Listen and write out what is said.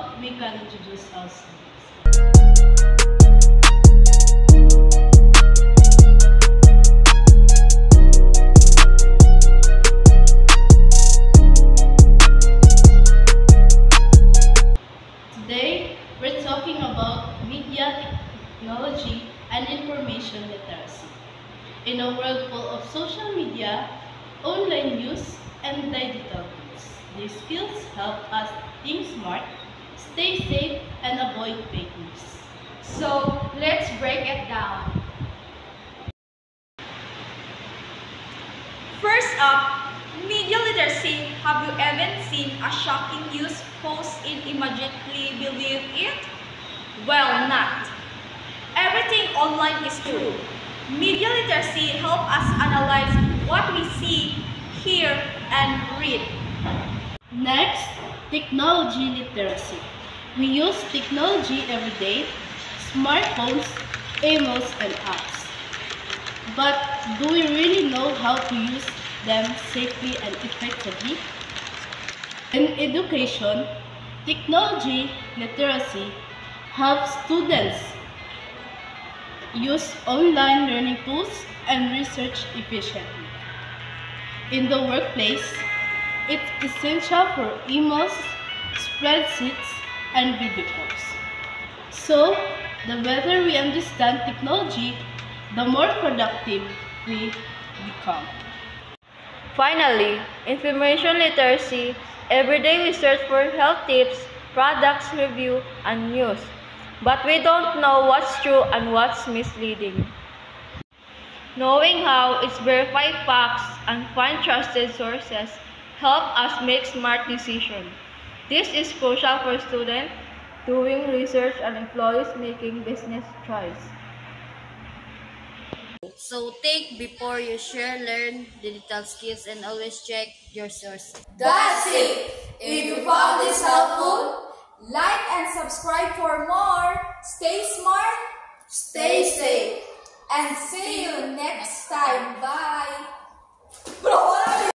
now, we can introduce ourselves. Today, we're talking about media, technology, and information literacy. In a world full of social media, online news, and digital tools, these skills help us think smart, stay safe, and avoid fake news. So, let's break it down. First up, media literacy. Have you ever seen a shocking news post and immediately believe it? Well, not. Everything online is true. Media literacy helps us analyze what we see, hear, and read. Next, technology literacy. We use technology every day, smartphones, emails, and apps. But do we really know how to use them safely and effectively? In education, technology literacy helps students use online learning tools and research efficiently. In the workplace, it's essential for emails, spreadsheets, and video calls. So, the better we understand technology, the more productive we become. Finally, information literacy. Every day we search for health tips, products review, and news. But we don't know what's true and what's misleading. Knowing how to verify facts and find trusted sources help us make smart decisions. This is crucial for students doing research and employees making business choices. So think before you share, learn digital skills, and always check your source. That's it. If you found this helpful, like and subscribe for more. Stay smart, stay safe, and see you next time. Bye.